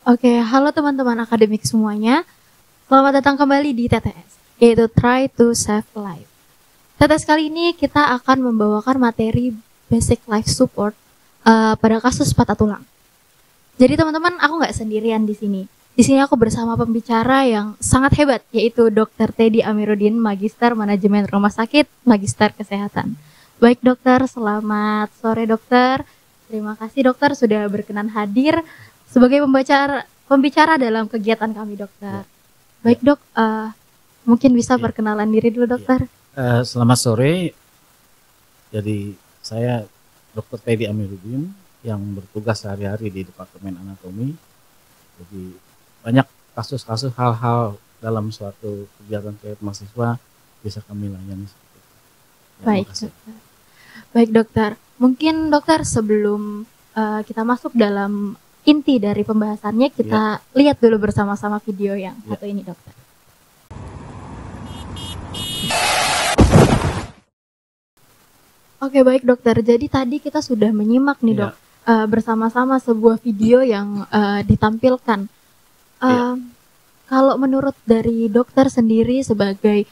Oke, halo teman-teman akademik semuanya. Selamat datang kembali di TTS, yaitu Try to Save Life. TTS kali ini kita akan membawakan materi Basic Life Support pada kasus patah tulang. Jadi teman-teman, aku nggak sendirian di sini. Di sini aku bersama pembicara yang sangat hebat, yaitu Dr. Teddy Amiruddin, Magister Manajemen Rumah Sakit, Magister Kesehatan. Baik dokter, selamat sore dokter. Terima kasih dokter sudah berkenan hadir sebagai pembicara dalam kegiatan kami dokter. Baik dok, mungkin bisa perkenalan diri dulu dokter. Selamat sore. Jadi saya Dr. Teddy Amiruddin yang bertugas sehari-hari di Departemen Anatomi. Jadi banyak kasus-kasus hal-hal dalam suatu kegiatan saya mahasiswa bisa kami layani. Baik dokter. Baik dokter. Mungkin dokter sebelum kita masuk dalam inti dari pembahasannya, kita lihat dulu bersama-sama video yang satu ini dokter. Oke baik dokter, jadi tadi kita sudah menyimak nih dok bersama-sama sebuah video yang ditampilkan. Kalau menurut dari dokter sendiri sebagai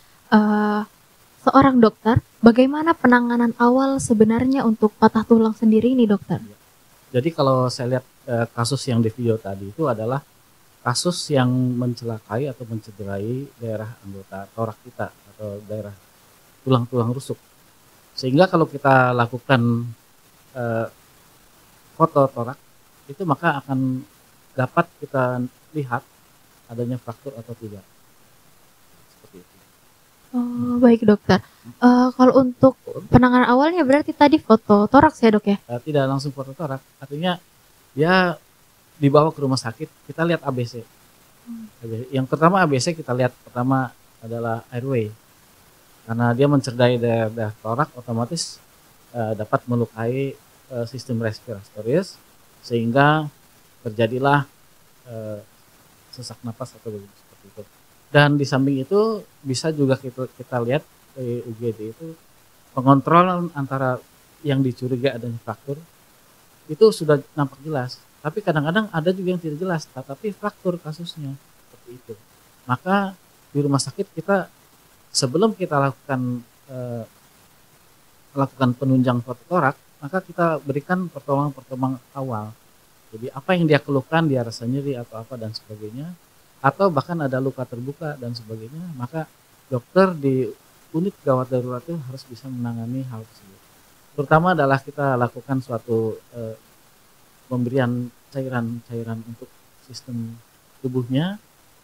seorang dokter, bagaimana penanganan awal sebenarnya untuk patah tulang sendiri ini dokter? Jadi kalau saya lihat kasus yang di video tadi itu adalah kasus yang mencelakai atau mencederai daerah anggota torak kita atau daerah tulang-tulang rusuk. Sehingga kalau kita lakukan foto torak itu maka akan dapat kita lihat adanya fraktur atau tidak. Seperti itu. Oh, baik dokter. Kalau untuk penanganan awalnya berarti tadi foto toraks ya dok ya? Tidak langsung foto torak, artinya ya dibawa ke rumah sakit, kita lihat ABC. Yang pertama ABC kita lihat pertama adalah airway. Karena dia mencederai daerah torak, otomatis dapat melukai sistem respiratorius sehingga terjadilah sesak napas atau seperti itu. Dan di samping itu bisa juga kita lihat di UGD itu pengontrolan antara yang dicurigai adanya fraktur itu sudah nampak jelas. Tapi kadang-kadang ada juga yang tidak jelas, tetapi fraktur kasusnya seperti itu. Maka di rumah sakit kita sebelum kita lakukan penunjang foto torak, maka kita berikan pertolongan awal. Jadi apa yang dia keluhkan, dia rasa nyeri atau apa dan sebagainya, atau bahkan ada luka terbuka dan sebagainya, maka dokter di unit gawat darurat itu harus bisa menangani hal tersebut. Terutama adalah kita lakukan suatu pemberian cairan untuk sistem tubuhnya.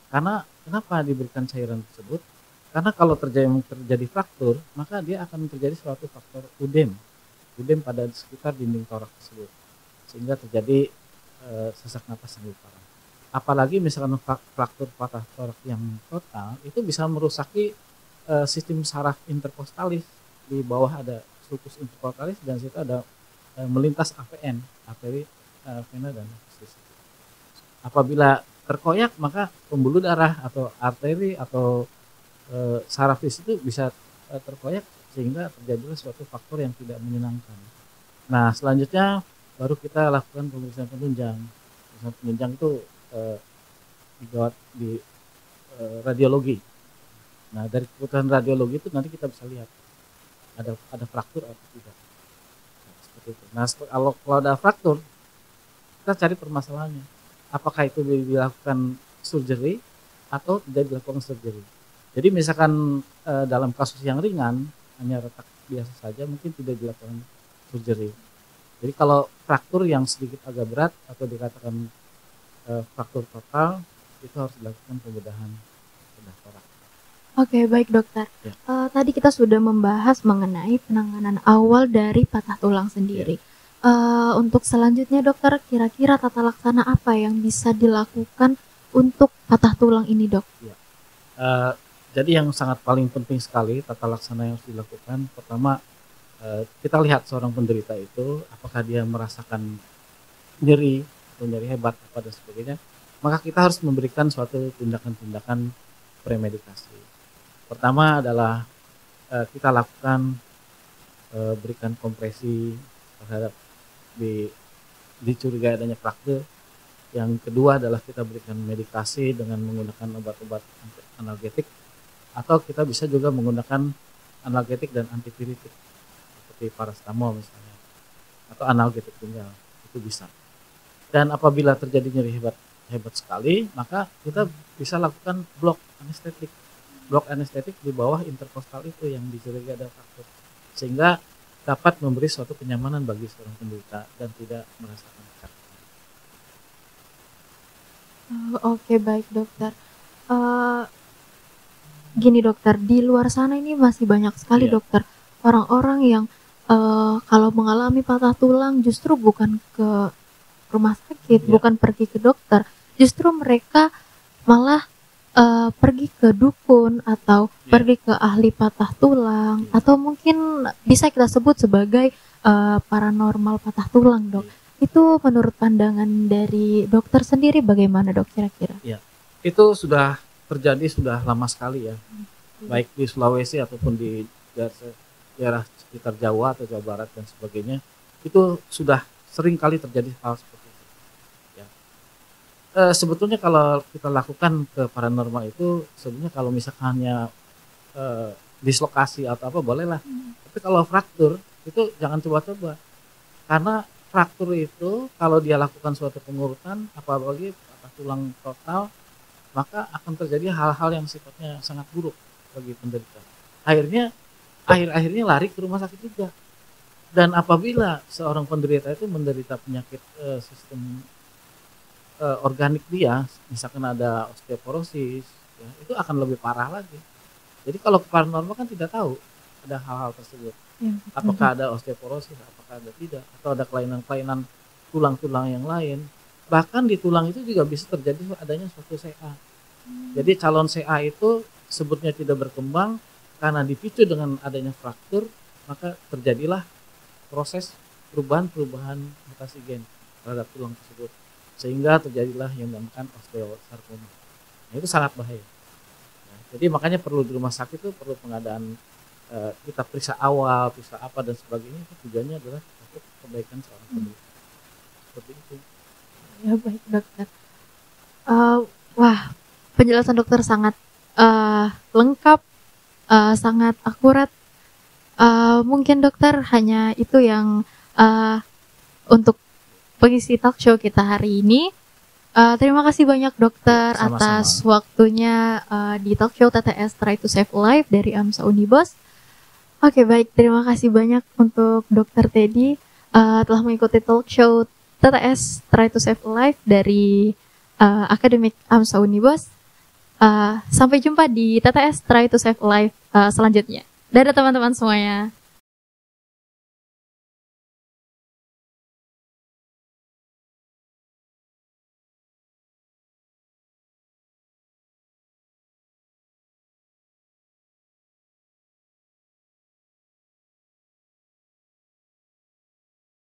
Karena kenapa diberikan cairan tersebut? Karena kalau terjadi fraktur, maka dia akan terjadi suatu faktor udem pada sekitar dinding torak tersebut, sehingga terjadi sesak napas yang lebih parah. Apalagi misalkan fraktur patah torak yang total, itu bisa merusaki sistem saraf interkostalis. Di bawah ada sulcus interkostalis dan situ ada melintas AVN, arteri vena dan arteris. Apabila terkoyak, maka pembuluh darah atau arteri atau saraf di situ bisa terkoyak sehingga terjadilah suatu faktor yang tidak menyenangkan. Nah, selanjutnya baru kita lakukan pemeriksaan penunjang. Pemeriksaan penunjang itu di radiologi. Nah, dari keputusan radiologi itu nanti kita bisa lihat ada fraktur atau tidak. Nah, seperti itu. Nah, kalau ada fraktur, kita cari permasalahannya. Apakah itu dilakukan surgery atau tidak dilakukan surgery. Jadi misalkan dalam kasus yang ringan, hanya retak biasa saja, mungkin tidak dilakukan surgery. Jadi kalau fraktur yang sedikit agak berat atau dikatakan fraktur total, itu harus dilakukan pembedahan torak. Oke, baik dokter. Tadi kita sudah membahas mengenai penanganan awal dari patah tulang sendiri. Untuk selanjutnya dokter, kira-kira tata laksana apa yang bisa dilakukan untuk patah tulang ini dok? Jadi yang sangat paling penting sekali tata laksana yang harus dilakukan, pertama kita lihat seorang penderita itu apakah dia merasakan nyeri atau nyeri hebat dan sebagainya, maka kita harus memberikan suatu tindakan-tindakan premedikasi. Pertama adalah kita lakukan berikan kompresi terhadap dicurigai adanya fraktur. Yang kedua adalah kita berikan medikasi dengan menggunakan obat-obat analgetik, atau kita bisa juga menggunakan analgetik dan antipiretik seperti paracetamol misalnya, atau analgetik tunggal, itu bisa. Dan apabila terjadi nyeri hebat sekali, maka kita bisa lakukan blok anestetik. Blok anestetik di bawah interkostal itu yang dicurigai ada fraktur, sehingga dapat memberi suatu kenyamanan bagi seorang penderita dan tidak merasakan sakit. Oke, baik dokter. Gini dokter, di luar sana ini masih banyak sekali Iya. dokter orang-orang yang kalau mengalami patah tulang justru bukan ke rumah sakit, Iya. bukan pergi ke dokter, justru mereka malah pergi ke dukun atau Iya. pergi ke ahli patah tulang, Iya. atau mungkin bisa kita sebut sebagai paranormal patah tulang, dok. Iya. Itu menurut pandangan dari dokter sendiri bagaimana, dok, kira-kira? Itu sudah terjadi sudah lama sekali ya, baik di Sulawesi ataupun di daerah sekitar Jawa atau Jawa Barat dan sebagainya, itu sudah sering kali terjadi hal seperti itu. Ya. Sebetulnya kalau kita lakukan ke paranormal itu, sebenarnya kalau misalkan hanya dislokasi atau apa bolehlah, tapi kalau fraktur itu jangan coba-coba, karena fraktur itu kalau dia lakukan suatu pengurutan, apalagi patah tulang total, maka akan terjadi hal-hal yang sifatnya sangat buruk bagi penderita. Akhirnya lari ke rumah sakit juga. Dan apabila seorang penderita itu menderita penyakit sistem organik dia, misalkan ada osteoporosis, ya, itu akan lebih parah lagi. Jadi kalau ke paranormal kan tidak tahu ada hal-hal tersebut. Ya, Apakah ada osteoporosis, apakah ada tidak, atau ada kelainan-kelainan tulang-tulang yang lain. Bahkan di tulang itu juga bisa terjadi adanya suatu CA. Jadi calon CA itu sebutnya tidak berkembang karena dipicu dengan adanya fraktur, maka terjadilah proses perubahan mutasi gen terhadap tulang tersebut, sehingga terjadilah yang dinamakan osteosarkoma. Nah, itu sangat bahaya. Nah, jadi makanya perlu di rumah sakit itu perlu pengadaan kita periksa awal, periksa apa dan sebagainya, itu tujuannya adalah untuk kebaikan seorang penderita. Seperti itu. Ya, baik dokter. Wah, penjelasan dokter sangat lengkap, sangat akurat. Mungkin dokter hanya itu yang untuk pengisi talk show kita hari ini. Terima kasih banyak dokter Sama-sama. atas waktunya di talk show TTS Try to Save Life dari AMSA Unibos. Oke, baik, terima kasih banyak untuk Dokter Teddy telah mengikuti talk show TTS Try to Save Life dari Akademik AMSA Unibos. Sampai jumpa di TTS Try to Save Life selanjutnya. Dadah teman-teman semuanya.